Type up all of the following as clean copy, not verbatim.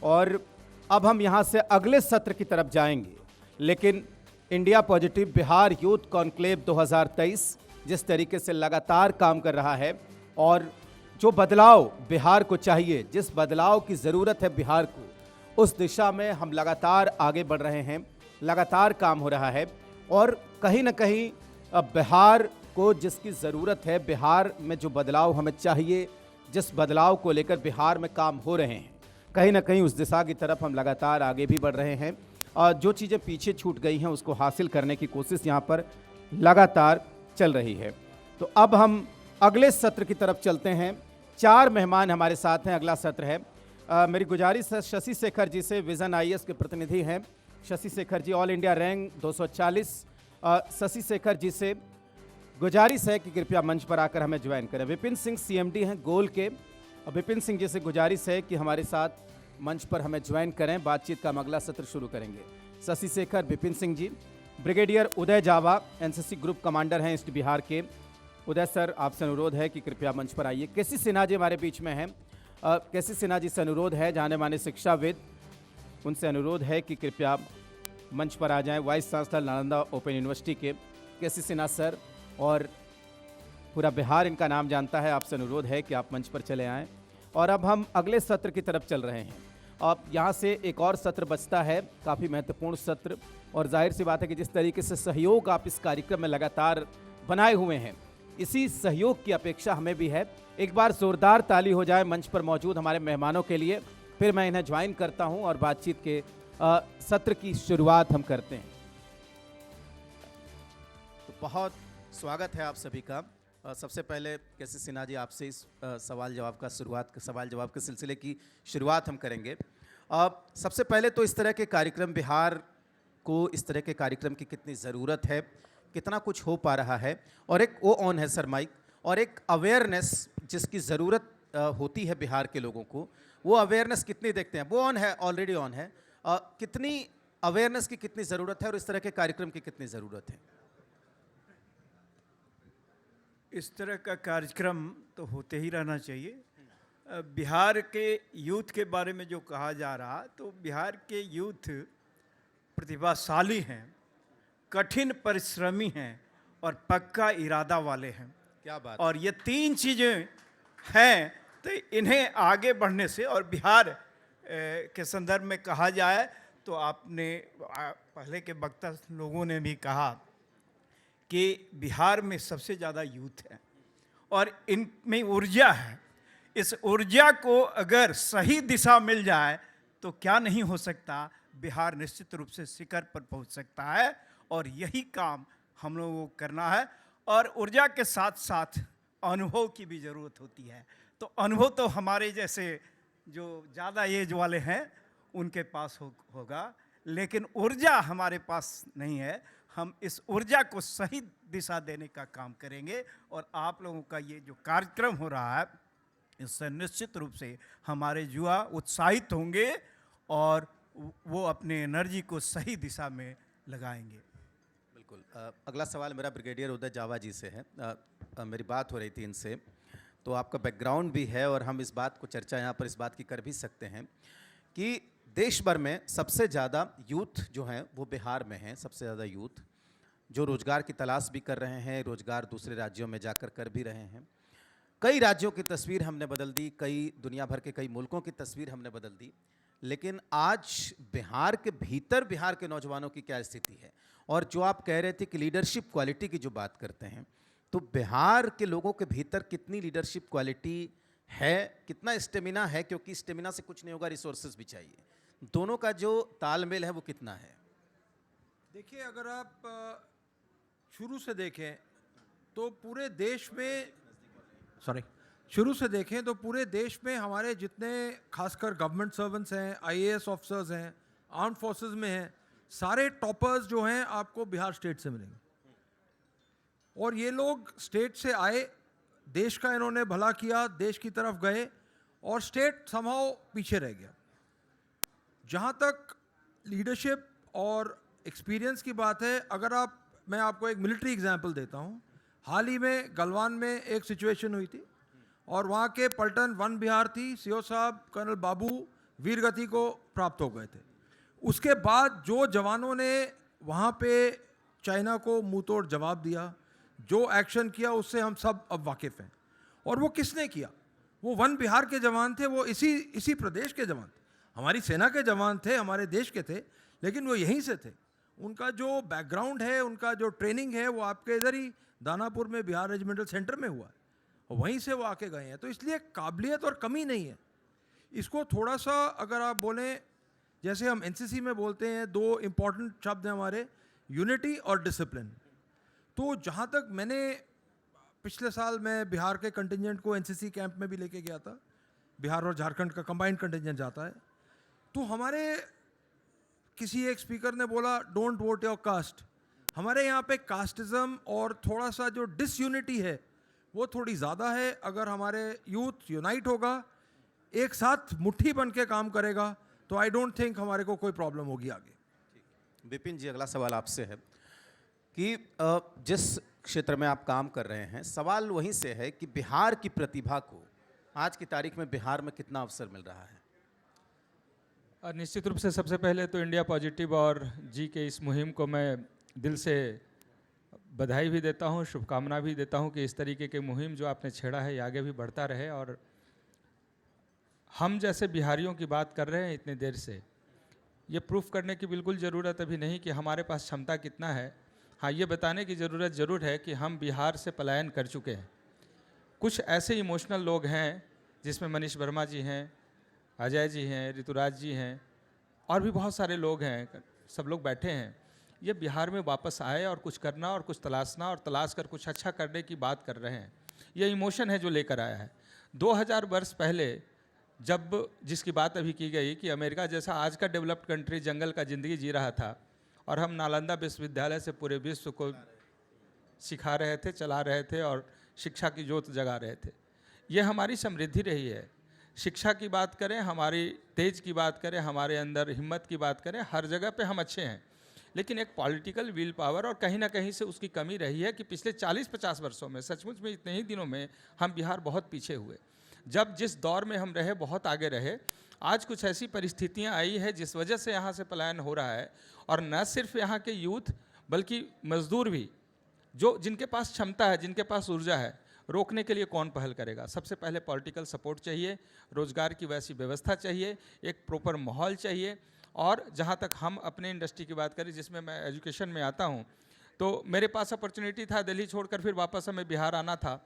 और अब हम यहाँ से अगले सत्र की तरफ जाएंगे। लेकिन India positive Bihar youth conclave 2023 जिस तरीके से लगातार काम कर रहा है और जो बदलाव बिहार को चाहिए, जिस बदलाव की ज़रूरत है बिहार को, उस दिशा में हम लगातार आगे बढ़ रहे हैं, लगातार काम हो रहा है। और कहीं ना कहीं अब बिहार को जिसकी ज़रूरत है, बिहार में जो बदलाव हमें चाहिए, जिस बदलाव को लेकर बिहार में काम हो रहे हैं, कहीं ना कहीं उस दिशा की तरफ हम लगातार आगे भी बढ़ रहे हैं। और जो चीज़ें पीछे छूट गई हैं उसको हासिल करने की कोशिश यहाँ पर लगातार चल रही है। तो अब हम अगले सत्र की तरफ चलते हैं। 4 मेहमान हमारे साथ हैं। अगला सत्र है, मेरी गुजारिश है शशि शेखर जी से, विजन आईएएस के प्रतिनिधि हैं Shashi Shekhar ji, all India rank 240। Shashi Shekhar ji से गुजारिश है कि कृपया मंच पर आकर हमें ज्वाइन करें। विपिन सिंह सीएमडी हैं गोल के, विपिन सिंह जी से गुजारिश है कि हमारे साथ मंच पर हमें ज्वाइन करें, बातचीत का हम अगला सत्र शुरू करेंगे। शशि शेखर, विपिन सिंह जी। ब्रिगेडियर उदय जावा एनसीसी ग्रुप कमांडर हैं ईस्ट बिहार के। उदय सर, आपसे अनुरोध है कि कृपया मंच पर आइए। केसी सिन्हा जी हमारे बीच में हैं। केसी सिन्हा जी से अनुरोध है, जाने माने शिक्षाविद, उनसे अनुरोध है कि कृपया मंच पर आ जाएं। Vice chancellor Nalanda open university के केसी सिन्हा सर, और पूरा बिहार इनका नाम जानता है। आपसे अनुरोध है कि आप मंच पर चले आएं। और अब हम अगले सत्र की तरफ चल रहे हैं। अब यहाँ से एक और सत्र बचता है, काफ़ी महत्वपूर्ण सत्र, और जाहिर सी बात है कि जिस तरीके से सहयोग आप इस कार्यक्रम में लगातार बनाए हुए हैं, इसी सहयोग की अपेक्षा हमें भी है। एक बार जोरदार ताली हो जाए मंच पर मौजूद हमारे मेहमानों के लिए, फिर मैं इन्हें ज्वाइन करता हूं और बातचीत के सत्र की शुरुआत हम करते हैं। तो बहुत स्वागत है आप सभी का। सबसे पहले केसी सिन्हा जी, आपसे इस सवाल जवाब के सिलसिले की शुरुआत हम करेंगे। सबसे पहले तो इस तरह के कार्यक्रम, बिहार को इस तरह के कार्यक्रम की कितनी ज़रूरत है, कितना कुछ हो पा रहा है, और एक वो ऑन है सर माइक, और एक अवेयरनेस जिसकी ज़रूरत होती है बिहार के लोगों को, वो अवेयरनेस कितनी देखते हैं? वो ऑन है, ऑलरेडी ऑन है। कितनी अवेयरनेस की कितनी ज़रूरत है और इस तरह के कार्यक्रम की कितनी ज़रूरत है? इस तरह का कार्यक्रम तो होते ही रहना चाहिए। बिहार के यूथ के बारे में जो कहा जा रहा, तो बिहार के यूथ प्रतिभाशाली हैं, कठिन परिश्रमी हैं और पक्का इरादा वाले हैं। क्या बात। और ये 3 चीज़ें हैं, तो इन्हें आगे बढ़ने से, और बिहार के संदर्भ में कहा जाए तो आपने पहले के वक्ता लोगों ने भी कहा कि बिहार में सबसे ज़्यादा यूथ है और इनमें ऊर्जा है। इस ऊर्जा को अगर सही दिशा मिल जाए तो क्या नहीं हो सकता, बिहार निश्चित रूप से शिखर पर पहुंच सकता है। और यही काम हम लोगों को करना है। और ऊर्जा के साथ साथ अनुभव की भी ज़रूरत होती है। तो अनुभव तो हमारे जैसे जो ज़्यादा एज वाले हैं उनके पास होगा, लेकिन ऊर्जा हमारे पास नहीं है। हम इस ऊर्जा को सही दिशा देने का काम करेंगे। और आप लोगों का ये जो कार्यक्रम हो रहा है, इससे निश्चित रूप से हमारे युवा उत्साहित होंगे और वो अपने एनर्जी को सही दिशा में लगाएंगे। बिल्कुल। अगला सवाल मेरा ब्रिगेडियर उदय जावा जी से है। मेरी बात हो रही थी इनसे, तो आपका बैकग्राउंड भी है और हम इस बात को चर्चा यहाँ पर इस बात की कर भी सकते हैं कि देश भर में सबसे ज़्यादा यूथ जो हैं वो बिहार में हैं। सबसे ज़्यादा यूथ जो रोज़गार की तलाश भी कर रहे हैं, रोज़गार दूसरे राज्यों में जाकर कर भी रहे हैं। कई राज्यों की तस्वीर हमने बदल दी, कई दुनिया भर के कई मुल्कों की तस्वीर हमने बदल दी, लेकिन आज बिहार के भीतर बिहार के नौजवानों की क्या स्थिति है? और जो आप कह रहे थे कि लीडरशिप क्वालिटी की जो बात करते हैं, तो बिहार के लोगों के भीतर कितनी लीडरशिप क्वालिटी है, कितना स्टेमिना है? क्योंकि स्टेमिना से कुछ नहीं होगा, रिसोर्सेज भी चाहिए। दोनों का जो तालमेल है वो कितना है? देखिए, अगर आप शुरू से देखें तो पूरे देश में पूरे देश में हमारे जितने खासकर गवर्नमेंट सर्वेंट्स हैं, आईएएस ऑफिसर्स हैं, आर्म फोर्सेस में हैं, सारे टॉपर्स जो हैं आपको बिहार स्टेट से मिलेंगे। और ये लोग स्टेट से आए, देश का इन्होंने भला किया, देश की तरफ गए और स्टेट समहाउ पीछे रह गया। जहाँ तक लीडरशिप और एक्सपीरियंस की बात है, मैं आपको एक मिलिट्री एग्जाम्पल देता हूँ। हाल ही में गलवान में एक सिचुएशन हुई थी और वहाँ के पलटन वन बिहार थी, सीओ साहब कर्नल बाबू वीरगति को प्राप्त हो गए थे। उसके बाद जो जवानों ने वहाँ पे चाइना को मुंह तोड़ जवाब दिया, जो एक्शन किया, उससे हम सब अब वाकिफ़ हैं। और वो किसने किया? वो वन बिहार के जवान थे, वो इसी प्रदेश के जवान थे, हमारी सेना के जवान थे, हमारे देश के थे, लेकिन वो यहीं से थे। उनका जो बैकग्राउंड है, उनका जो ट्रेनिंग है, वो आपके इधर ही दानापुर में बिहार रेजिमेंटल सेंटर में हुआ है, और वहीं से वो आके गए हैं। तो इसलिए काबिलियत और कमी नहीं है। इसको थोड़ा सा अगर आप बोलें, जैसे हम एनसीसी में बोलते हैं, दो इम्पॉर्टेंट शब्द हैं हमारे, यूनिटी और डिसिप्लिन। तो जहाँ तक मैंने पिछले साल मैं बिहार के कंटिजेंट को एनसीसी कैंप में भी लेके गया था, बिहार और झारखंड का कंबाइंड कंटिजेंट जाता है, तो हमारे किसी एक स्पीकर ने बोला डोंट वोट योर कास्ट। हमारे यहाँ पे कास्टिज्म और थोड़ा सा जो डिसयूनिटी है वो थोड़ी ज़्यादा है। अगर हमारे यूथ यूनाइट होगा, एक साथ मुट्ठी बन के काम करेगा, तो आई डोंट थिंक हमारे को कोई प्रॉब्लम होगी आगे। विपिन जी, अगला सवाल आपसे है कि जिस क्षेत्र में आप काम कर रहे हैं, सवाल वहीं से है कि बिहार की प्रतिभा को आज की तारीख में बिहार में कितना अवसर मिल रहा है? निश्चित रूप से सबसे पहले तो इंडिया पॉजिटिव और जी के इस मुहिम को मैं दिल से बधाई भी देता हूं, शुभकामना भी देता हूं कि इस तरीके की मुहिम जो आपने छेड़ा है ये आगे भी बढ़ता रहे। और हम जैसे बिहारियों की बात कर रहे हैं इतनी देर से, ये प्रूफ करने की बिल्कुल ज़रूरत अभी नहीं कि हमारे पास क्षमता कितना है। हाँ, ये बताने की ज़रूरत ज़रूर है कि हम बिहार से पलायन कर चुके हैं। कुछ ऐसे इमोशनल लोग हैं जिसमें मनीष वर्मा जी हैं, अजय जी हैं, ऋतुराज जी हैं, और भी बहुत सारे लोग हैं, सब लोग बैठे हैं। ये बिहार में वापस आए और कुछ करना और कुछ तलाशना और तलाश कर कुछ अच्छा करने की बात कर रहे हैं। ये इमोशन है जो लेकर आया है। 2000 वर्ष पहले जब जिसकी बात अभी की गई कि अमेरिका जैसा आज का डेवलप्ड कंट्री जंगल का ज़िंदगी जी रहा था और हम नालंदा विश्वविद्यालय से पूरे विश्व को सिखा रहे थे, चला रहे थे और शिक्षा की जोत जगा रहे थे। ये हमारी समृद्धि रही है। शिक्षा की बात करें, हमारी तेज की बात करें, हमारे अंदर हिम्मत की बात करें, हर जगह पे हम अच्छे हैं। लेकिन एक पॉलिटिकल विल पावर और कहीं ना कहीं से उसकी कमी रही है कि पिछले 40-50 वर्षों में, सचमुच में इतने ही दिनों में हम बिहार बहुत पीछे हुए। जब जिस दौर में हम रहे बहुत आगे रहे, आज कुछ ऐसी परिस्थितियां आई है जिस वजह से यहाँ से पलायन हो रहा है। और न सिर्फ यहाँ के यूथ बल्कि मजदूर भी, जो जिनके पास क्षमता है, जिनके पास ऊर्जा है, रोकने के लिए कौन पहल करेगा? सबसे पहले पॉलिटिकल सपोर्ट चाहिए, रोजगार की वैसी व्यवस्था चाहिए, एक प्रॉपर माहौल चाहिए। और जहाँ तक हम अपने इंडस्ट्री की बात करें, जिसमें मैं एजुकेशन में आता हूँ, तो मेरे पास अपॉर्चुनिटी था दिल्ली छोड़कर फिर वापस हमें बिहार आना था।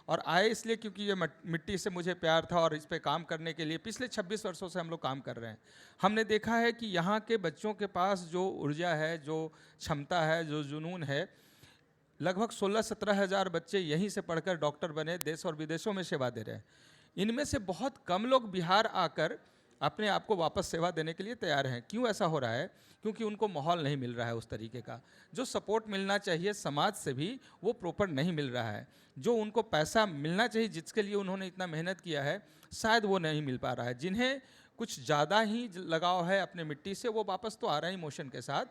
और आए इसलिए क्योंकि ये मिट्टी से मुझे प्यार था और इस पे काम करने के लिए पिछले 26 वर्षों से हम लोग काम कर रहे हैं। हमने देखा है कि यहाँ के बच्चों के पास जो ऊर्जा है, जो क्षमता है, जो जुनून है, लगभग 16-17 हज़ार बच्चे यहीं से पढ़कर डॉक्टर बने, देश और विदेशों में सेवा दे रहे हैं। इनमें से बहुत कम लोग बिहार आकर अपने आप को वापस सेवा देने के लिए तैयार हैं। क्यों ऐसा हो रहा है? क्योंकि उनको माहौल नहीं मिल रहा है उस तरीके का। जो सपोर्ट मिलना चाहिए समाज से भी, वो प्रॉपर नहीं मिल रहा है। जो उनको पैसा मिलना चाहिए जिसके लिए उन्होंने इतना मेहनत किया है, शायद वो नहीं मिल पा रहा है। जिन्हें कुछ ज़्यादा ही लगाव है अपने मिट्टी से, वो वापस तो आ रहे हैं इमोशन के साथ।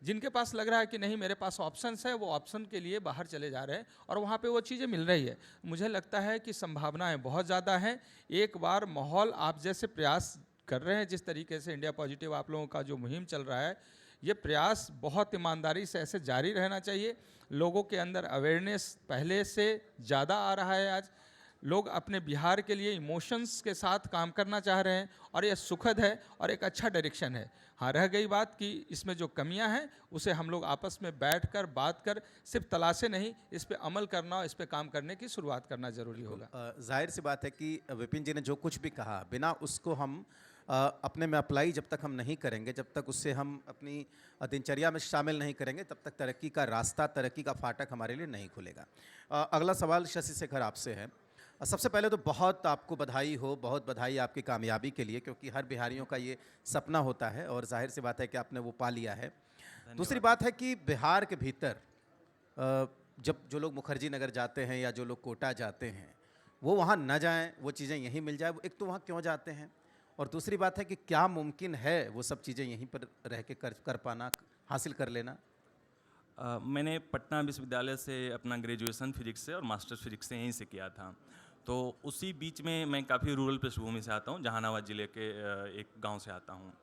जिनके पास लग रहा है कि नहीं मेरे पास ऑप्शंस है, वो ऑप्शन के लिए बाहर चले जा रहे हैं और वहाँ पे वो चीज़ें मिल रही है। मुझे लगता है कि संभावनाएं बहुत ज़्यादा हैं। एक बार माहौल आप जैसे प्रयास कर रहे हैं, जिस तरीके से इंडिया पॉजिटिव आप लोगों का जो मुहिम चल रहा है, ये प्रयास बहुत ईमानदारी से ऐसे जारी रहना चाहिए। लोगों के अंदर अवेयरनेस पहले से ज़्यादा आ रहा है। आज लोग अपने बिहार के लिए इमोशंस के साथ काम करना चाह रहे हैं और यह सुखद है और एक अच्छा डायरेक्शन है। हाँ, रह गई बात कि इसमें जो कमियां हैं उसे हम लोग आपस में बैठकर बात कर, सिर्फ तलाशे नहीं, इस पे अमल करना और इस पे काम करने की शुरुआत करना ज़रूरी होगा। जाहिर सी बात है कि विपिन जी ने जो कुछ भी कहा, बिना उसको हम अपने में अप्लाई जब तक हम नहीं करेंगे, जब तक उससे हम अपनी दिनचर्या में शामिल नहीं करेंगे, तब तक तरक्की का रास्ता, तरक्की का फाटक हमारे लिए नहीं खुलेगा। अगला सवाल शशि शेखर आपसे है। सबसे पहले तो बहुत आपको बधाई हो, बहुत बधाई आपकी कामयाबी के लिए, क्योंकि हर बिहारियों का ये सपना होता है और जाहिर सी बात है कि आपने वो पा लिया है। दूसरी बात है कि बिहार के भीतर जब जो लोग मुखर्जी नगर जाते हैं या जो लोग कोटा जाते हैं, वो वहाँ न जाएं, वो चीज़ें यहीं मिल जाए। एक तो वहाँ क्यों जाते हैं, और दूसरी बात है कि क्या मुमकिन है वो सब चीज़ें यहीं पर रह के कर पाना, हासिल कर लेना? मैंने पटना विश्वविद्यालय से अपना ग्रेजुएशन फिजिक्स से और मास्टर्स फिजिक्स से यहीं से किया था। तो उसी बीच में मैं काफ़ी रूरल पृष्ठभूमि से आता हूँ, जहानाबाद ज़िले के एक गांव से आता हूँ।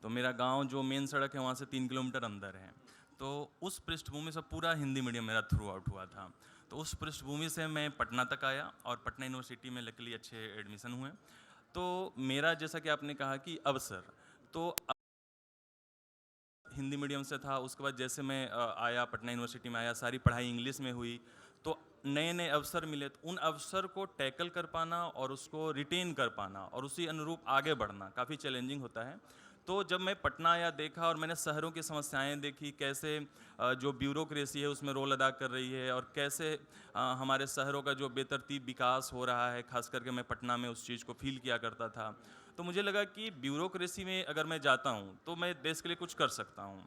तो मेरा गांव जो मेन सड़क है वहाँ से 3 किलोमीटर अंदर है। तो उस पृष्ठभूमि से पूरा हिंदी मीडियम मेरा थ्रू आउट हुआ था। तो उस पृष्ठभूमि से मैं पटना तक आया और पटना यूनिवर्सिटी में लकीली अच्छे एडमिशन हुए। तो मेरा जैसा कि आपने कहा कि अवसर, तो हिंदी मीडियम से था, उसके बाद जैसे मैं आया पटना यूनिवर्सिटी में आया, सारी पढ़ाई इंग्लिश में हुई, तो नए नए अवसर मिले। तो उन अवसर को टैकल कर पाना और उसको रिटेन कर पाना और उसी अनुरूप आगे बढ़ना काफ़ी चैलेंजिंग होता है। तो जब मैं पटना आया, देखा और मैंने शहरों की समस्याएं देखी, कैसे जो ब्यूरोक्रेसी है उसमें रोल अदा कर रही है और कैसे हमारे शहरों का जो बेतरतीब विकास हो रहा है, खास करके मैं पटना में उस चीज़ को फील किया करता था। तो मुझे लगा कि ब्यूरोक्रेसी में अगर मैं जाता हूँ तो मैं देश के लिए कुछ कर सकता हूँ।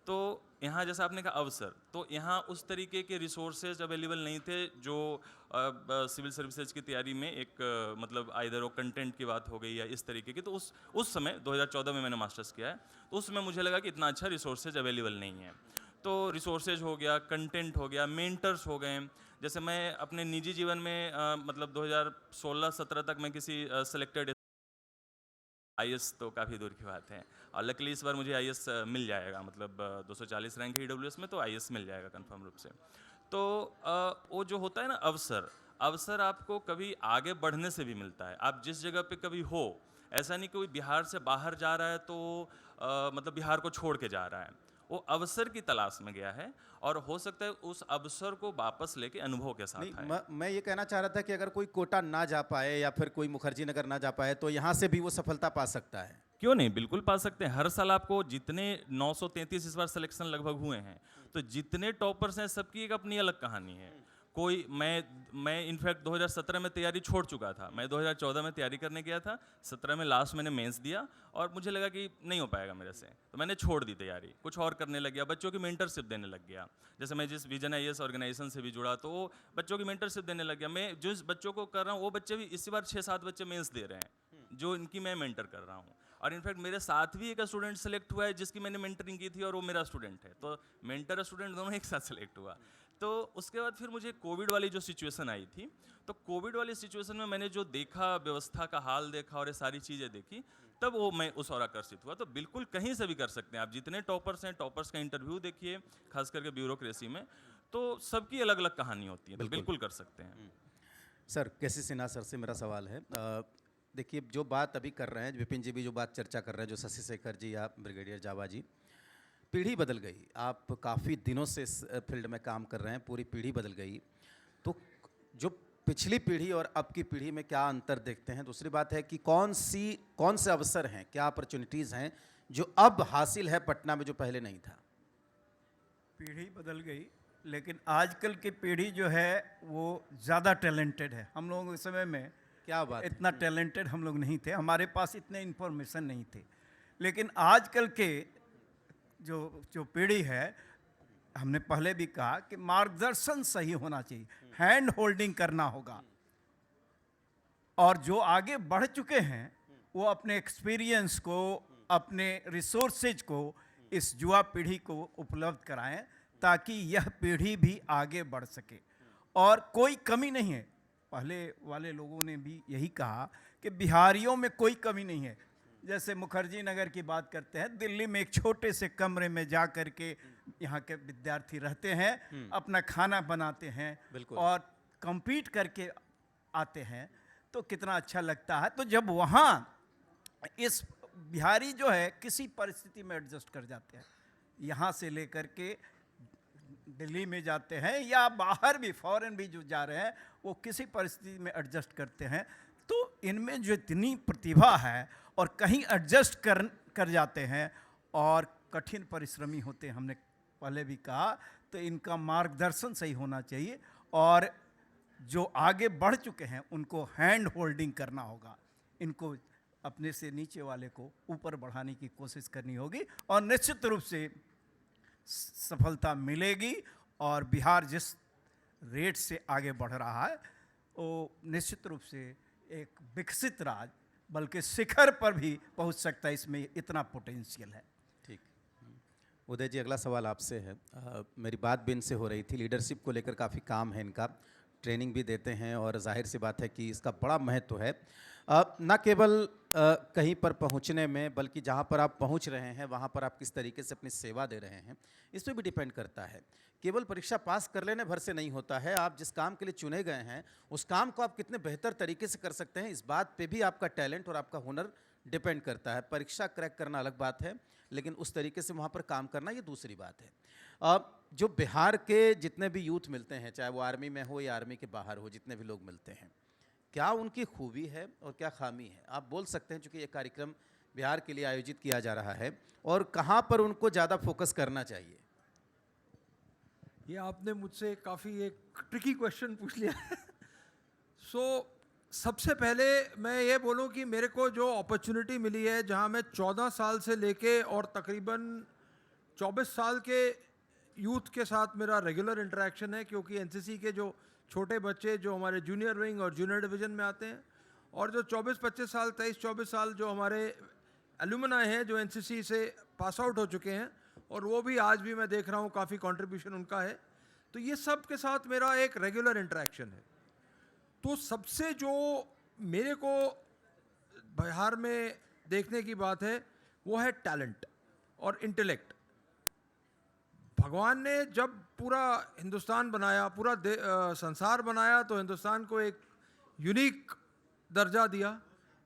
तो यहाँ जैसा आपने कहा अवसर, तो यहाँ उस तरीके के रिसोर्सेज अवेलेबल नहीं थे जो सिविल सर्विसेज की तैयारी में एक मतलब आइदर वो कंटेंट की बात हो गई या इस तरीके की। तो उस समय 2014 में मैंने मास्टर्स किया है, तो उसमें मुझे लगा कि इतना अच्छा रिसोर्सेज अवेलेबल नहीं है। तो रिसोर्सेज हो गया, कंटेंट हो गया, मेंटर्स हो गए। जैसे मैं अपने निजी जीवन में मतलब 2016-17 तक मैं किसी सेलेक्टेड आईएएस, तो काफ़ी दूर की बात है, और लकीली इस बार मुझे आईएएस मिल जाएगा, मतलब 240 रैंक है ईडब्ल्यूएस में, तो आईएएस मिल जाएगा कंफर्म रूप से। तो वो जो होता है ना अवसर, अवसर आपको कभी आगे बढ़ने से भी मिलता है। आप जिस जगह पे कभी हो, ऐसा नहीं कोई बिहार से बाहर जा रहा है तो मतलब बिहार को छोड़ के जा रहा है, वो अवसर की तलाश में गया है और हो सकता है उस अवसर को वापस लेके अनुभव के साथ आए। मैं ये कहना चाह रहा था कि अगर कोई कोटा ना जा पाए या फिर कोई मुखर्जी नगर ना जा पाए तो यहाँ से भी वो सफलता पा सकता है। क्यों नहीं, बिल्कुल पा सकते हैं। हर साल आपको जितने 933 इस बार सिलेक्शन लगभग हुए हैं, तो जितने टॉपर्स हैं सबकी एक अपनी अलग कहानी है। कोई मैं इनफैक्ट 2017 में तैयारी छोड़ चुका था। मैं 2014 में तैयारी करने गया था, 17 में लास्ट मैंने मेंस दिया और मुझे लगा कि नहीं हो पाएगा मेरे से, तो मैंने छोड़ दी तैयारी, कुछ और करने लग गया, बच्चों की मेंटरशिप देने लग गया। जैसे मैं जिस विजन आईएएस ऑर्गेनाइजेशन से भी जुड़ा, तो वो बच्चों की मेंटरशिप देने लग गया। मैं जिस बच्चों को कर रहा हूँ वो बच्चे भी इसी बार 6-7 बच्चे मेंस दे रहे हैं जो इनकी मैं मेंटर कर रहा हूँ। और इनफैक्ट मेरे साथ भी एक स्टूडेंट सेलेक्ट हुआ है जिसकी मैंने मेंटरिंग की थी और वो मेरा स्टूडेंट है, तो मेंटर स्टूडेंट दोनों एक साथ सेलेक्ट हुआ। तो उसके बाद फिर मुझे कोविड वाली जो सिचुएशन आई थी, तो कोविड वाली सिचुएशन में मैंने जो देखा, व्यवस्था का हाल देखा और ये सारी चीज़ें देखी, तब वो मैं उस और आकर्षित हुआ। तो बिल्कुल कहीं से भी कर सकते हैं आप, जितने टॉपर्स हैं, टॉपर्स का इंटरव्यू देखिए, खास करके ब्यूरोक्रेसी में, तो सबकी अलग अलग कहानी होती है, तो बिल्कुल कर सकते हैं। सर, केसी सिन्हा सर से मेरा सवाल है, देखिए जो बात अभी कर रहे हैं, विपिन जी भी जो बात चर्चा कर रहे हैं, जो शशि शेखर जी या ब्रिगेडियर जावा जी, पीढ़ी बदल गई। आप काफ़ी दिनों से इस फील्ड में काम कर रहे हैं, पूरी पीढ़ी बदल गई। तो जो पिछली पीढ़ी और अब की पीढ़ी में क्या अंतर देखते हैं? दूसरी बात है कि कौन से अवसर हैं, क्या अपॉर्चुनिटीज़ हैं जो अब हासिल है पटना में जो पहले नहीं था? पीढ़ी बदल गई, लेकिन आजकल की पीढ़ी जो है वो ज़्यादा टैलेंटेड है। हम लोगों के समय में क्या बात है? इतना टैलेंटेड हम लोग नहीं थे, हमारे पास इतने इन्फॉर्मेशन नहीं थे। लेकिन आजकल के जो पीढ़ी है, हमने पहले भी कहा कि मार्गदर्शन सही होना चाहिए, हैंड होल्डिंग करना होगा। और जो आगे बढ़ चुके हैं वो अपने एक्सपीरियंस को, अपने रिसोर्सेज को इस युवा पीढ़ी को उपलब्ध कराएं ताकि यह पीढ़ी भी आगे बढ़ सके। और कोई कमी नहीं है, पहले वाले लोगों ने भी यही कहा कि बिहारियों में कोई कमी नहीं है। जैसे मुखर्जी नगर की बात करते हैं, दिल्ली में एक छोटे से कमरे में जा कर के यहाँ के विद्यार्थी रहते हैं, अपना खाना बनाते हैं और compete करके आते हैं, तो कितना अच्छा लगता है। तो जब वहाँ इस बिहारी जो है किसी परिस्थिति में एडजस्ट कर जाते हैं, यहाँ से लेकर के दिल्ली में जाते हैं या बाहर भी, फॉरेन भी जो जा रहे हैं, वो किसी परिस्थिति में एडजस्ट करते हैं। तो इनमें जो इतनी प्रतिभा है और कहीं एडजस्ट कर जाते हैं और कठिन परिश्रमी होते हैं, हमने पहले भी कहा, तो इनका मार्गदर्शन सही होना चाहिए और जो आगे बढ़ चुके हैं उनको हैंड होल्डिंग करना होगा। इनको अपने से नीचे वाले को ऊपर बढ़ाने की कोशिश करनी होगी और निश्चित रूप से सफलता मिलेगी। और बिहार जिस रेट से आगे बढ़ रहा है वो निश्चित रूप से एक विकसित राज्य, बल्कि शिखर पर भी पहुंच सकता है, इसमें इतना पोटेंशियल है। ठीक। उदय जी, अगला सवाल आपसे है। मेरी बात भी इनसे हो रही थी, लीडरशिप को लेकर काफ़ी काम है इनका, ट्रेनिंग भी देते हैं और जाहिर सी बात है कि इसका बड़ा महत्व है। न केवल कहीं पर पहुंचने में, बल्कि जहां पर आप पहुंच रहे हैं वहां पर आप किस तरीके से अपनी सेवा दे रहे हैं, इस पर भी डिपेंड करता है। केवल परीक्षा पास कर लेने भर से नहीं होता है। आप जिस काम के लिए चुने गए हैं उस काम को आप कितने बेहतर तरीके से कर सकते हैं, इस बात पे भी आपका टैलेंट और आपका हुनर डिपेंड करता है। परीक्षा क्रैक करना अलग बात है, लेकिन उस तरीके से वहाँ पर काम करना ये दूसरी बात है। जो बिहार के जितने भी यूथ मिलते हैं, चाहे वो आर्मी में हो या आर्मी के बाहर हो, जितने भी लोग मिलते हैं, क्या उनकी खूबी है और क्या खामी है? आप बोल सकते हैं, चूँकि ये कार्यक्रम बिहार के लिए आयोजित किया जा रहा है, और कहाँ पर उनको ज़्यादा फोकस करना चाहिए? ये आपने मुझसे काफ़ी एक ट्रिकी क्वेश्चन पूछ लिया है। सबसे पहले मैं ये बोलूं कि मेरे को जो अपॉर्चुनिटी मिली है, जहां मैं 14 साल से लेके और तकरीबन 24 साल के यूथ के साथ मेरा रेगुलर इंटरेक्शन है, क्योंकि एनसीसी के जो छोटे बच्चे जो हमारे जूनियर विंग और जूनियर डिवीज़न में आते हैं, और जो 24-25 साल 23-24 साल जो हमारे एलुमनाई हैं जो एनसीसी से पास आउट हो चुके हैं, और वो भी आज भी मैं देख रहा हूँ काफ़ी कंट्रीब्यूशन उनका है, तो ये सब के साथ मेरा एक रेगुलर इंटरेक्शन है। तो सबसे जो मेरे को बिहार में देखने की बात है वो है टैलेंट और इंटेलेक्ट। भगवान ने जब पूरा हिंदुस्तान बनाया, पूरा संसार बनाया, तो हिंदुस्तान को एक यूनिक दर्जा दिया,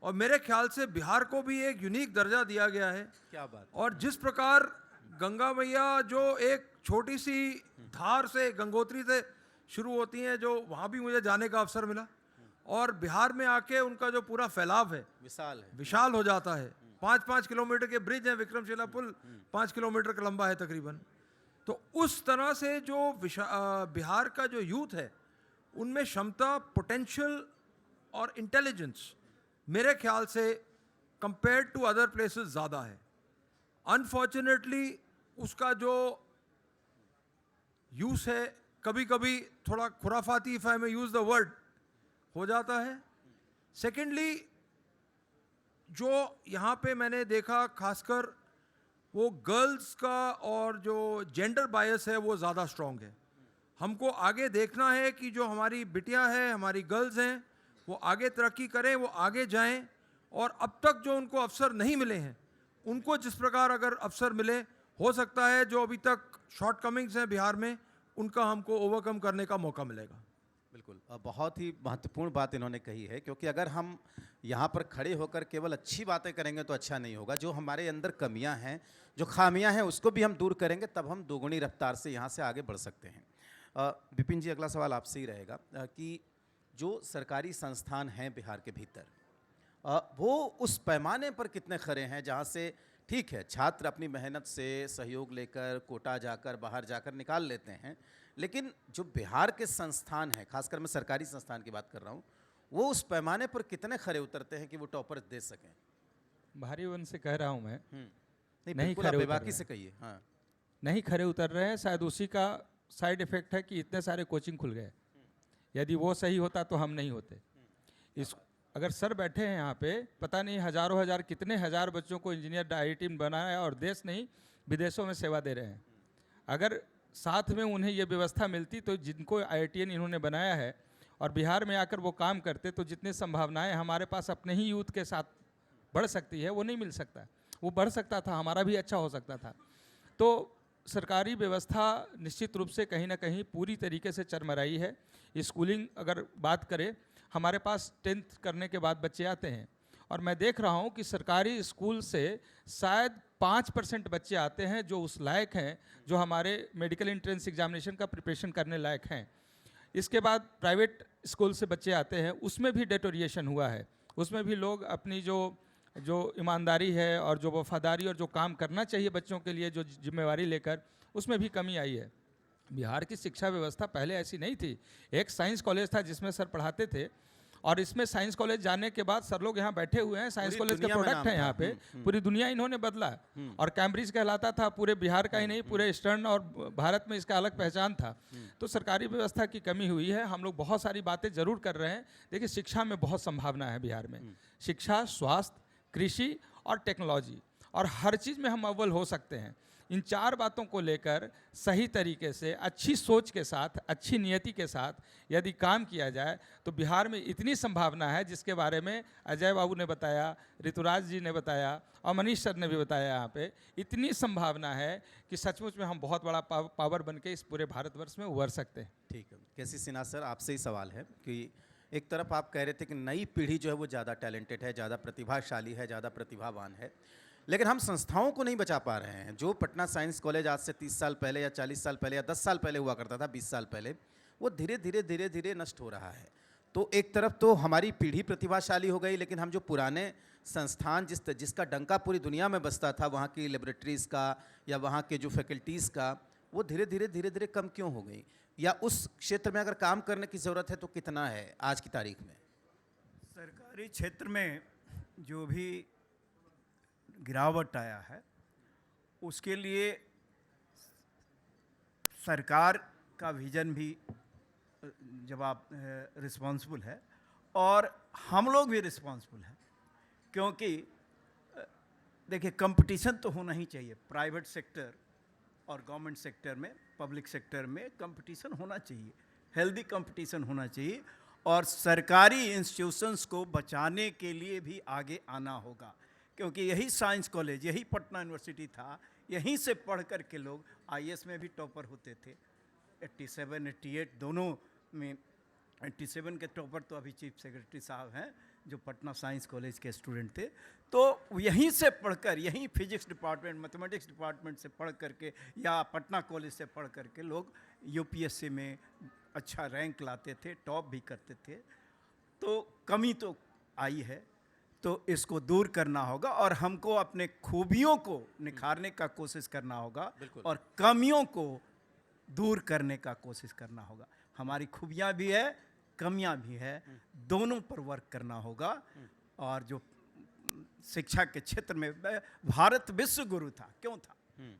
और मेरे ख्याल से बिहार को भी एक यूनिक दर्जा दिया गया है। क्या बात। और जिस प्रकार गंगा मैया जो एक छोटी सी धार से, गंगोत्री से शुरू होती हैं, जो वहाँ भी मुझे जाने का अवसर मिला, और बिहार में आके उनका जो पूरा फैलाव है विशाल हो जाता है। 5-5 किलोमीटर के ब्रिज हैं, विक्रमशिला पुल 5 किलोमीटर का लंबा है तकरीबन। तो उस तरह से जो बिहार का जो यूथ है, उनमें क्षमता, पोटेंशियल और इंटेलिजेंस मेरे ख्याल से कंपेयर्ड टू अदर प्लेसेस ज़्यादा है। अनफॉर्चुनेटली उसका जो यूज़ है कभी कभी थोड़ा खुराफाती, if I may use the word, हो जाता है। सेकेंडली, जो यहाँ पे मैंने देखा खासकर वो गर्ल्स का और जो जेंडर बायस है वो ज़्यादा स्ट्रॉन्ग है। हमको आगे देखना है कि जो हमारी बिटियाँ हैं, हमारी गर्ल्स हैं, वो आगे तरक्की करें, वो आगे जाएं, और अब तक जो उनको अवसर नहीं मिले हैं उनको जिस प्रकार अगर अवसर मिले, हो सकता है जो अभी तक शॉर्ट कमिंग्स हैं बिहार में, उनका हमको ओवरकम करने का मौका मिलेगा। बिल्कुल, बहुत ही महत्वपूर्ण बात इन्होंने कही है, क्योंकि अगर हम यहाँ पर खड़े होकर केवल अच्छी बातें करेंगे तो अच्छा नहीं होगा। जो हमारे अंदर कमियाँ हैं, जो खामियाँ हैं, उसको भी हम दूर करेंगे, तब हम दोगुनी रफ्तार से यहाँ से आगे बढ़ सकते हैं। विपिन जी, अगला सवाल आपसे ही रहेगा कि जो सरकारी संस्थान हैं बिहार के भीतर, वो उस पैमाने पर कितने खरे हैं जहाँ से ठीक है छात्र अपनी मेहनत से सहयोग लेकर कोटा जाकर, बाहर जाकर निकाल लेते हैं, लेकिन जो बिहार के संस्थान हैं, खासकर मैं सरकारी संस्थान की बात कर रहा हूँ, वो उस पैमाने पर कितने खरे उतरते हैं कि वो टॉपर दे सकें? भारी वन से कह रहा हूँ मैं, नहीं नहीं बिल्कुल, खरे आप उतर बेबाकी रहे से हैं। कहिए। हाँ, नहीं खरे उतर रहे हैं। शायद उसी का साइड इफेक्ट है कि इतने सारे कोचिंग खुल गए। यदि वो सही होता तो हम नहीं होते। इस अगर सर बैठे हैं यहाँ पे, पता नहीं हजारों हजार, कितने हजार बच्चों को इंजीनियर IIT में बनाया, और देश नहीं विदेशों में सेवा दे रहे हैं। अगर साथ में उन्हें ये व्यवस्था मिलती, तो जिनको IITian इन्होंने बनाया है और बिहार में आकर वो काम करते, तो जितनी संभावनाएं हमारे पास अपने ही यूथ के साथ बढ़ सकती है, वो नहीं मिल सकता। वो बढ़ सकता था, हमारा भी अच्छा हो सकता था। तो सरकारी व्यवस्था निश्चित रूप से कहीं ना कहीं पूरी तरीके से चरमराई है। स्कूलिंग अगर बात करें, हमारे पास 10th करने के बाद बच्चे आते हैं, और मैं देख रहा हूं कि सरकारी स्कूल से शायद 5% बच्चे आते हैं जो उस लायक हैं, जो हमारे मेडिकल एंट्रेंस एग्जामिनेशन का प्रिपरेशन करने लायक हैं। इसके बाद प्राइवेट स्कूल से बच्चे आते हैं, उसमें भी डेटोरिएशन हुआ है। उसमें भी लोग अपनी जो ईमानदारी है और जो वफादारी और जो काम करना चाहिए बच्चों के लिए, जो जिम्मेवारी लेकर, उसमें भी कमी आई है। बिहार की शिक्षा व्यवस्था पहले ऐसी नहीं थी। एक साइंस कॉलेज था जिसमें सर पढ़ाते थे, और इसमें साइंस कॉलेज जाने के बाद सर लोग यहाँ बैठे हुए हैं, साइंस कॉलेज के प्रोडक्ट हैं यहाँ पे। पूरी दुनिया इन्होंने बदला, और कैम्ब्रिज कहलाता था, पूरे बिहार का ही नहीं, पूरे ईस्टर्न और भारत में इसका अलग पहचान था। तो सरकारी व्यवस्था की कमी हुई है। हम लोग बहुत सारी बातें जरूर कर रहे हैं। देखिए, शिक्षा में बहुत संभावना है बिहार में। शिक्षा, स्वास्थ्य, कृषि और टेक्नोलॉजी, और हर चीज़ में हम अव्वल हो सकते हैं। इन 4 बातों को लेकर सही तरीके से, अच्छी सोच के साथ, अच्छी नियति के साथ यदि काम किया जाए तो बिहार में इतनी संभावना है, जिसके बारे में अजय बाबू ने बताया, ऋतुराज जी ने बताया और मनीष सर ने भी बताया। यहाँ पे इतनी संभावना है कि सचमुच में हम बहुत बड़ा पावर बन के इस पूरे भारतवर्ष में उभर सकते हैं। ठीक है, केसी सिन्हा सर, आपसे ही सवाल है कि एक तरफ आप कह रहे थे कि नई पीढ़ी जो है वो ज़्यादा टैलेंटेड है, ज़्यादा प्रतिभाशाली है, ज़्यादा प्रतिभावान है, लेकिन हम संस्थाओं को नहीं बचा पा रहे हैं। जो पटना साइंस कॉलेज आज से 30 साल पहले या 40 साल पहले या 10 साल पहले हुआ करता था, 20 साल पहले, वो धीरे धीरे नष्ट हो रहा है। तो एक तरफ तो हमारी पीढ़ी प्रतिभाशाली हो गई, लेकिन हम जो पुराने संस्थान जिसका डंका पूरी दुनिया में बजता था, वहाँ की लेबोरेटरीज़ का या वहाँ के जो फैकल्टीज़ का, वो धीरे धीरे कम क्यों हो गई? या उस क्षेत्र में अगर काम करने की ज़रूरत है तो कितना है आज की तारीख में? सरकारी क्षेत्र में जो भी गिरावट आया है, उसके लिए सरकार का विजन भी जवाब रिस्पॉन्सिबल है और हम लोग भी रिस्पॉन्सिबल हैं, क्योंकि देखिए कंपटीशन तो होना ही चाहिए। प्राइवेट सेक्टर और गवर्नमेंट सेक्टर में, पब्लिक सेक्टर में कंपटीशन होना चाहिए, हेल्दी कंपटीशन होना चाहिए और सरकारी इंस्टीट्यूशंस को बचाने के लिए भी आगे आना होगा, क्योंकि यही साइंस कॉलेज, यही पटना यूनिवर्सिटी था, यहीं से पढ़ कर के लोग आईएएस में भी टॉपर होते थे। 87, 88 दोनों में, 87 के टॉपर तो अभी चीफ सेक्रेटरी साहब हैं जो पटना साइंस कॉलेज के स्टूडेंट थे। तो यहीं से पढ़कर, यहीं फिजिक्स डिपार्टमेंट, मैथमेटिक्स डिपार्टमेंट से पढ़ करके या पटना कॉलेज से पढ़ करके लोग यूपीएससी में अच्छा रैंक लाते थे, टॉप भी करते थे। तो कमी तो आई है, तो इसको दूर करना होगा और हमको अपने खूबियों को निखारने का कोशिश करना होगा और कमियों को दूर करने का कोशिश करना होगा। हमारी खूबियाँ भी है, कमियाँ भी है, दोनों पर वर्क करना होगा। और जो शिक्षा के क्षेत्र में भारत विश्व गुरु था, क्यों था?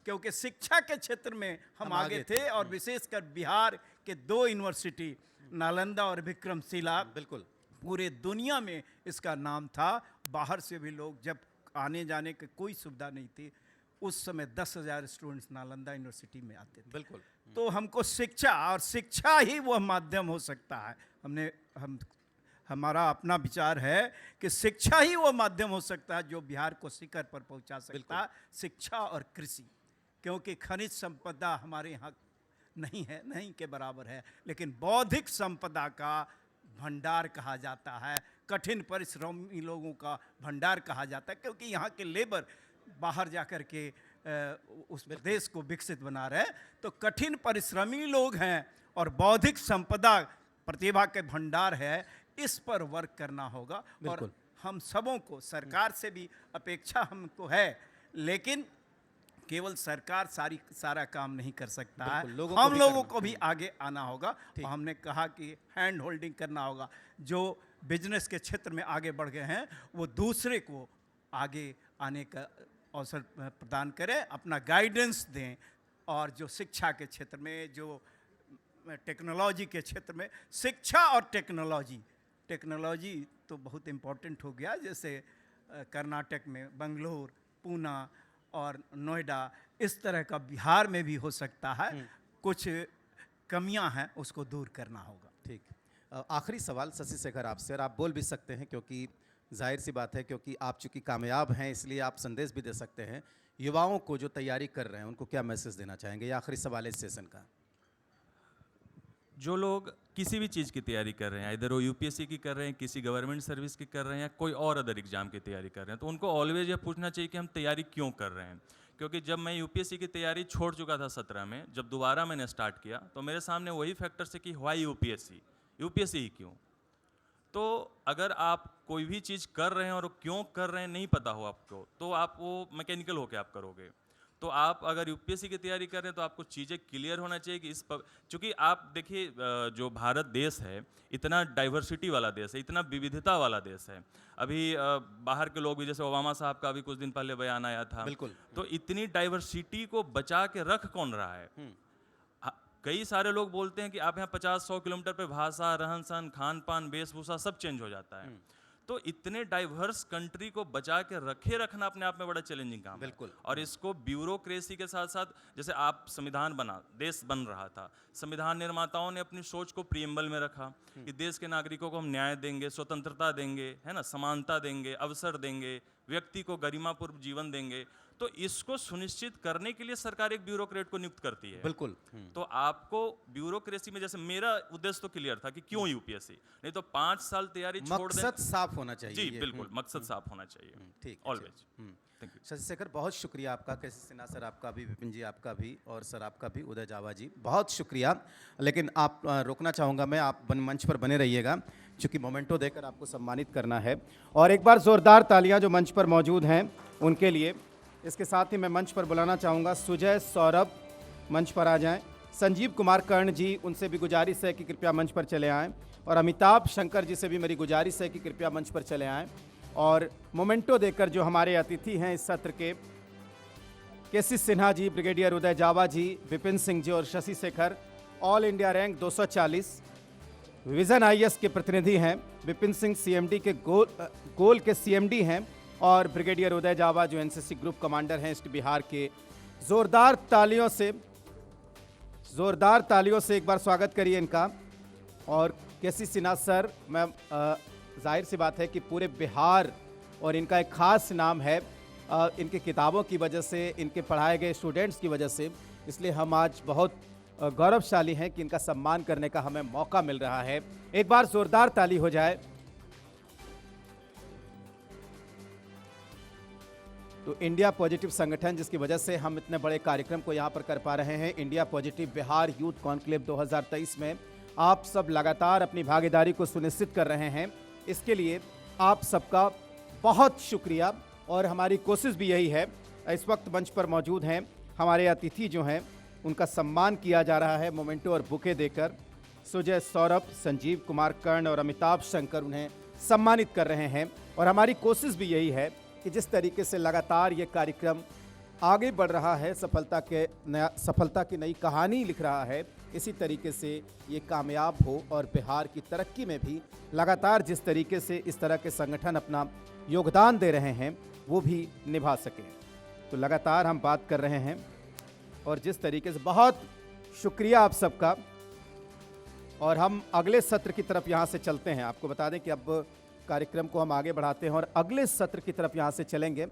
क्योंकि शिक्षा के क्षेत्र में हम आगे थे और विशेषकर बिहार के 2 यूनिवर्सिटी, नालंदा और विक्रमशिला, बिल्कुल पूरे दुनिया में इसका नाम था। बाहर से भी लोग, जब आने जाने की कोई सुविधा नहीं थी, उस समय 10,000 स्टूडेंट्स नालंदा यूनिवर्सिटी में आते थे। बिल्कुल। तो हमको शिक्षा, और शिक्षा ही वह माध्यम हो सकता है। हमारा अपना विचार है कि शिक्षा ही वो माध्यम हो सकता है जो बिहार को शिखर पर पहुंचा सकता है। शिक्षा और कृषि, क्योंकि खनिज संपदा हमारे यहाँ नहीं है, नहीं के बराबर है, लेकिन बौद्धिक संपदा का भंडार कहा जाता है, कठिन परिश्रमी लोगों का भंडार कहा जाता है, क्योंकि यहाँ के लेबर बाहर जाकर के उस देश को विकसित बना रहे हैं। तो कठिन परिश्रमी लोग हैं और बौद्धिक संपदा, प्रतिभा के भंडार है, इस पर वर्क करना होगा। और हम सबों को, सरकार से भी अपेक्षा हमको है, लेकिन केवल सरकार सारा काम नहीं कर सकता है, हम लोगों को भी आगे आना होगा। और हमने कहा कि हैंड होल्डिंग करना होगा। जो बिजनेस के क्षेत्र में आगे बढ़ गए हैं, वो दूसरे को आगे आने का अवसर प्रदान करें, अपना गाइडेंस दें। और जो शिक्षा के क्षेत्र में, जो टेक्नोलॉजी के क्षेत्र में, शिक्षा और टेक्नोलॉजी तो बहुत इम्पोर्टेंट हो गया। जैसे कर्नाटक में बेंगलोर, पूना और नोएडा, इस तरह का बिहार में भी हो सकता है। कुछ कमियां हैं, उसको दूर करना होगा। ठीक। आखिरी सवाल शशि शेखर आपसे, और आप बोल भी सकते हैं क्योंकि जाहिर सी बात है, क्योंकि आप चूँकि कामयाब हैं इसलिए आप संदेश भी दे सकते हैं। युवाओं को जो तैयारी कर रहे हैं उनको क्या मैसेज देना चाहेंगे? ये आखिरी सवाल है इस सेशन का। जो लोग किसी भी चीज़ की तैयारी कर रहे हैं, इधर वो यूपीएससी की कर रहे हैं, किसी गवर्नमेंट सर्विस की कर रहे हैं, कोई और अदर एग्जाम की तैयारी कर रहे हैं, तो उनको ऑलवेज ये पूछना चाहिए कि हम तैयारी क्यों कर रहे हैं। क्योंकि जब मैं यूपीएससी की तैयारी छोड़ चुका था 17 में, जब दोबारा मैंने स्टार्ट किया तो मेरे सामने वही फैक्टर्स है कि व्हाई यूपीएससी ही क्यों। तो अगर आप कोई भी चीज़ कर रहे हैं और क्यों कर रहे हैं नहीं पता हो आपको, तो आप वो मैकेनिकल होकर आप करोगे। तो आप अगर यूपीएससी की तैयारी कर रहे हैं तो आपको चीज़ें क्लियर होना चाहिए कि चूँकि आप देखिए, जो भारत देश है इतना डाइवर्सिटी वाला देश है, इतना विविधता वाला देश है। अभी बाहर के लोग भी, जैसे ओबामा साहब का अभी कुछ दिन पहले बयान आया था, बिल्कुल। तो इतनी डाइवर्सिटी को बचा के रख कौन रहा है? कई सारे लोग बोलते हैं कि आप यहाँ 50-100 किलोमीटर पे भाषा, रहन सहन, खान पान, वेशभूषा सब चेंज हो जाता है। तो इतने डाइवर्स कंट्री को बचा के रखे रखना अपने आप में बड़ा चैलेंजिंग काम है। बिल्कुल। और इसको ब्यूरोक्रेसी के साथ साथ, जैसे आप संविधान बना, देश बन रहा था, संविधान निर्माताओं ने अपनी सोच को प्रियम्बल में रखा कि देश के नागरिकों को हम न्याय देंगे, स्वतंत्रता देंगे, है ना, समानता देंगे, अवसर देंगे, व्यक्ति को गरिमापूर्ण जीवन देंगे। तो इसको सुनिश्चित करने के लिए सरकार एक ब्यूरोक्रेट को नियुक्त करती है। बिल्कुल। तो आपको ब्यूरोक्रेसी में, जैसे मेरा उद्देश्य तो क्लियर था कि क्यों यूपीएससी, नहीं तो 5 साल तैयारी छोड़ दें। मकसद साफ होना चाहिए। जी ये। बिल्कुल, मकसद साफ होना चाहिए। ठीक। Always. Thank you. Shashi Shekhar, बहुत शुक्रिया आपका, केसी सिन्हा सर आपका भी, विपिन जी आपका भी, और सर आपका भी, उदय जावा जी, बहुत शुक्रिया। लेकिन आप रोकना चाहूँगा मैं, आप मंच पर बने रहिएगा, क्योंकि मोमेंटो देकर आपको सम्मानित करना है। और एक बार ज़ोरदार तालियां जो मंच पर मौजूद हैं उनके लिए। इसके साथ ही मैं मंच पर बुलाना चाहूँगा सुजय सौरभ, मंच पर आ जाएं। संजीव कुमार कर्ण जी, उनसे भी गुजारिश है कि कृपया मंच पर चले आएँ। और अमिताभ शंकर जी से भी मेरी गुजारिश है कि कृपया मंच पर चले आएँ। और मोमेंटो देकर जो हमारे अतिथि हैं इस सत्र के, केसी सिन्हा जी, ब्रिगेडियर उदय जावा जी, विपिन सिंह जी और Shashi Shekhar, all India rank 240, vision IAS के प्रतिनिधि हैं, विपिन सिंह सीएमडी के गोल के सीएमडी हैं, और ब्रिगेडियर उदय जावा जो एनसीसी ग्रुप कमांडर हैं ईस्ट बिहार के। ज़ोरदार तालियों से एक बार स्वागत करिए इनका। और केसी सिन्हा सर, मैं जाहिर सी बात है कि पूरे बिहार, और इनका एक ख़ास नाम है इनकी किताबों की वजह से, इनके पढ़ाए गए स्टूडेंट्स की वजह से, इसलिए हम आज बहुत गौरवशाली हैं कि इनका सम्मान करने का हमें मौका मिल रहा है। एक बार ज़ोरदार ताली हो जाए। तो इंडिया पॉजिटिव संगठन, जिसकी वजह से हम इतने बड़े कार्यक्रम को यहाँ पर कर पा रहे हैं, India positive Bihar youth conclave 2023 में आप सब लगातार अपनी भागीदारी को सुनिश्चित कर रहे हैं। इसके लिए आप सबका बहुत शुक्रिया। और हमारी कोशिश भी यही है, इस वक्त मंच पर मौजूद हैं हमारे अतिथि जो हैं, उनका सम्मान किया जा रहा है मोमेंटो और बुके देकर। सुजय सौरभ, संजीव कुमार कर्ण और अमिताभ शंकर उन्हें सम्मानित कर रहे हैं। और हमारी कोशिश भी यही है कि जिस तरीके से लगातार ये कार्यक्रम आगे बढ़ रहा है, सफलता की नई कहानी लिख रहा है, इसी तरीके से ये कामयाब हो और बिहार की तरक्की में भी लगातार जिस तरीके से इस तरह के संगठन अपना योगदान दे रहे हैं वो भी निभा सकें। तो लगातार हम बात कर रहे हैं, और जिस तरीके से, बहुत शुक्रिया आप सबका। और हम अगले सत्र की तरफ यहाँ से चलते हैं। आपको बता दें कि अब कार्यक्रम को हम आगे बढ़ाते हैं और अगले सत्र की तरफ यहाँ से चलेंगे।